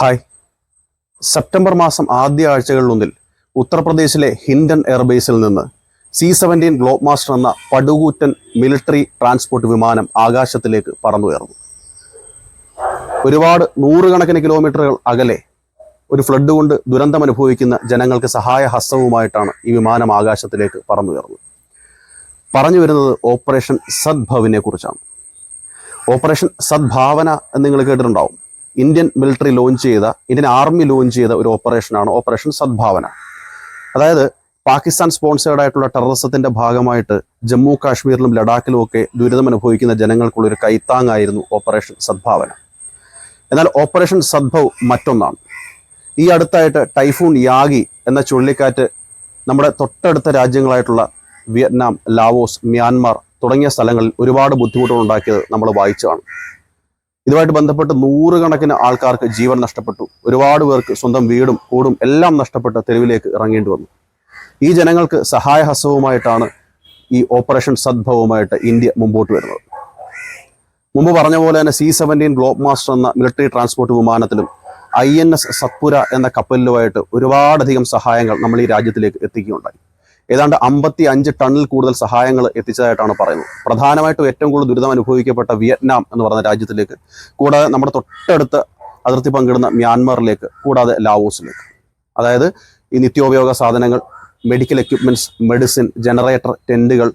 Hi. September മാസം ആദ്യ ആഴ്ചകളിലൊന്നിൽ ഉത്തർപ്രദേശിലെ ഹിൻഡൻ എയർബേസിൽ നിന്ന് C-17 ഗ്ലോബ് മാസ്റ്റർ എന്ന പടുകൂറ്റൻ മിലിറ്ററി ട്രാൻസ്പോർട്ട് വിമാനം ആകാശത്തിലേക്ക് പറന്നുയർന്നു. ഒരുപാട് നൂറുകണക്കിന് കിലോമീറ്ററുകൾ അകലെ ഒരു ഫ്ലഡ് കൊണ്ട് ദുരന്തം അനുഭവിക്കുന്ന ജനങ്ങൾക്ക് സഹായ ഹസ്തവുമായിട്ടാണ് ഈ വിമാനം ആകാശത്തിലേക്ക് പറന്നുയർന്നത്. പറഞ്ഞു വരുന്നത് ഓപ്പറേഷൻ സദ്ഭവിനെ കുറിച്ചാണ്. ഓപ്പറേഷൻ സദ്ഭാവന എന്ന് നിങ്ങൾ കേട്ടിട്ടുണ്ടാവും. ഇന്ത്യൻ ആർമി ലോഞ്ച് ചെയ്ത ഒരു ഓപ്പറേഷനാണ് ഓപ്പറേഷൻ സദ്ഭാവന. അതായത് പാകിസ്ഥാൻ സ്പോൺസേർഡ് ആയിട്ടുള്ള ടെററിസത്തിന്റെ ഭാഗമായിട്ട് ജമ്മു കാശ്മീരിലും ലഡാക്കിലും ഒക്കെ ദുരിതം അനുഭവിക്കുന്ന ജനങ്ങൾക്കുള്ള ഒരു കൈത്താങ്ങായിരുന്നു ഓപ്പറേഷൻ സദ്ഭാവന. എന്നാൽ ഓപ്പറേഷൻ സദ്ഭവ് മറ്റൊന്നാണ്. ഈ അടുത്തായിട്ട് ടൈഫൂൺ യാഗി എന്ന ചുഴലിക്കാറ്റ് നമ്മുടെ തൊട്ടടുത്ത രാജ്യങ്ങളായിട്ടുള്ള വിയറ്റ്നാം, ലാവോസ്, മ്യാൻമാർ തുടങ്ങിയ സ്ഥലങ്ങളിൽ ഒരുപാട് ബുദ്ധിമുട്ടുകൾ ഉണ്ടാക്കിയത് നമ്മൾ വായിച്ചതാണ്. ഇതുമായിട്ട് ബന്ധപ്പെട്ട് നൂറുകണക്കിന് ആൾക്കാർക്ക് ജീവൻ നഷ്ടപ്പെട്ടു. ഒരുപാട് പേർക്ക് സ്വന്തം വീടും കൂടും എല്ലാം നഷ്ടപ്പെട്ട് തെരുവിലേക്ക് ഇറങ്ങേണ്ടി വന്നു. ഈ ജനങ്ങൾക്ക് സഹായഹസ്തവുമായിട്ടാണ് ഈ ഓപ്പറേഷൻ സദ്ഭവുമായിട്ട് ഇന്ത്യ മുമ്പോട്ട് വരുന്നത്. മുമ്പ് പറഞ്ഞ പോലെ തന്നെ C-17 ഗ്ലോബ് മാസ്റ്റർ എന്ന മിലിറ്ററി ട്രാൻസ്പോർട്ട് വിമാനത്തിലും INS സത്പുര എന്ന കപ്പലിലുമായിട്ട് ഒരുപാടധികം സഹായങ്ങൾ നമ്മൾ ഈ രാജ്യത്തിലേക്ക് എത്തിക്കുകയുണ്ടായി. ഏതാണ്ട് 55 ടണ്ണിൽ കൂടുതൽ സഹായങ്ങൾ എത്തിച്ചതായിട്ടാണ് പറയുന്നത്. പ്രധാനമായിട്ടും ഏറ്റവും കൂടുതൽ ദുരിതം അനുഭവിക്കപ്പെട്ട വിയറ്റ്നാം എന്ന് പറയുന്ന രാജ്യത്തിലേക്ക്, കൂടാതെ നമ്മുടെ തൊട്ടടുത്ത് അതിർത്തി പങ്കിടുന്ന മ്യാൻമാറിലേക്ക്, കൂടാതെ ലാവോസിലേക്ക്. അതായത് ഈ നിത്യോപയോഗ സാധനങ്ങൾ, മെഡിക്കൽ എക്യുപ്മെന്റ്സ്, മെഡിസിൻ, ജനറേറ്റർ, ടെന്റുകൾ,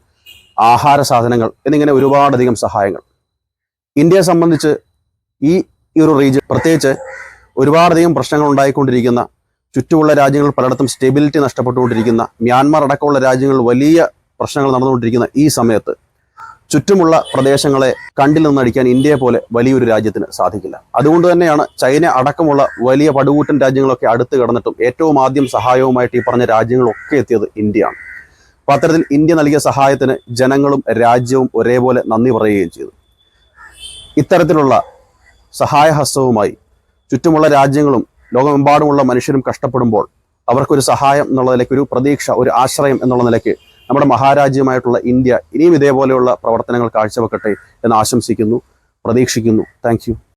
ആഹാര സാധനങ്ങൾ എന്നിങ്ങനെ ഒരുപാടധികം സഹായങ്ങൾ. ഇന്ത്യയെ സംബന്ധിച്ച് ഈ ഒരു റീജിയൻ പ്രത്യേകിച്ച് ഒരുപാടധികം പ്രശ്നങ്ങൾ ഉണ്ടായിക്കൊണ്ടിരിക്കുന്ന, ചുറ്റുമുള്ള രാജ്യങ്ങൾ പലയിടത്തും സ്റ്റെബിലിറ്റി നഷ്ടപ്പെട്ടുകൊണ്ടിരിക്കുന്ന, മ്യാൻമാർ അടക്കമുള്ള രാജ്യങ്ങൾ വലിയ പ്രശ്നങ്ങൾ നടന്നുകൊണ്ടിരിക്കുന്ന ഈ സമയത്ത് ചുറ്റുമുള്ള പ്രദേശങ്ങളെ കണ്ടിൽ നിന്നടിക്കാൻ ഇന്ത്യയെ പോലെ വലിയൊരു രാജ്യത്തിന് സാധിക്കില്ല. അതുകൊണ്ട് തന്നെയാണ് ചൈന അടക്കമുള്ള വലിയ പടുകൂറ്റൻ രാജ്യങ്ങളൊക്കെ അടുത്ത് കിടന്നിട്ടും ഏറ്റവും ആദ്യം സഹായവുമായിട്ട് ഈ പറഞ്ഞ രാജ്യങ്ങളൊക്കെ എത്തിയത് ഇന്ത്യയാണ്. അപ്പോൾ അത്തരത്തിൽ ഇന്ത്യ നൽകിയ സഹായത്തിന് ജനങ്ങളും രാജ്യവും ഒരേപോലെ നന്ദി പറയുകയും ചെയ്തു. ഇത്തരത്തിലുള്ള സഹായഹസ്തവുമായി ചുറ്റുമുള്ള രാജ്യങ്ങളും ലോകമെമ്പാടുമുള്ള മനുഷ്യരും കഷ്ടപ്പെടുമ്പോൾ അവർക്കൊരു സഹായം എന്നുള്ള നിലയ്ക്ക്, ഒരു പ്രതീക്ഷ, ഒരു ആശ്രയം എന്നുള്ള നിലയ്ക്ക് നമ്മുടെ മഹാരാജ്യമായിട്ടുള്ള ഇന്ത്യ ഇനിയും ഇതേപോലെയുള്ള പ്രവർത്തനങ്ങൾ കാഴ്ചവെക്കട്ടെ എന്ന് ആശംസിക്കുന്നു, പ്രതീക്ഷിക്കുന്നു. Thank you.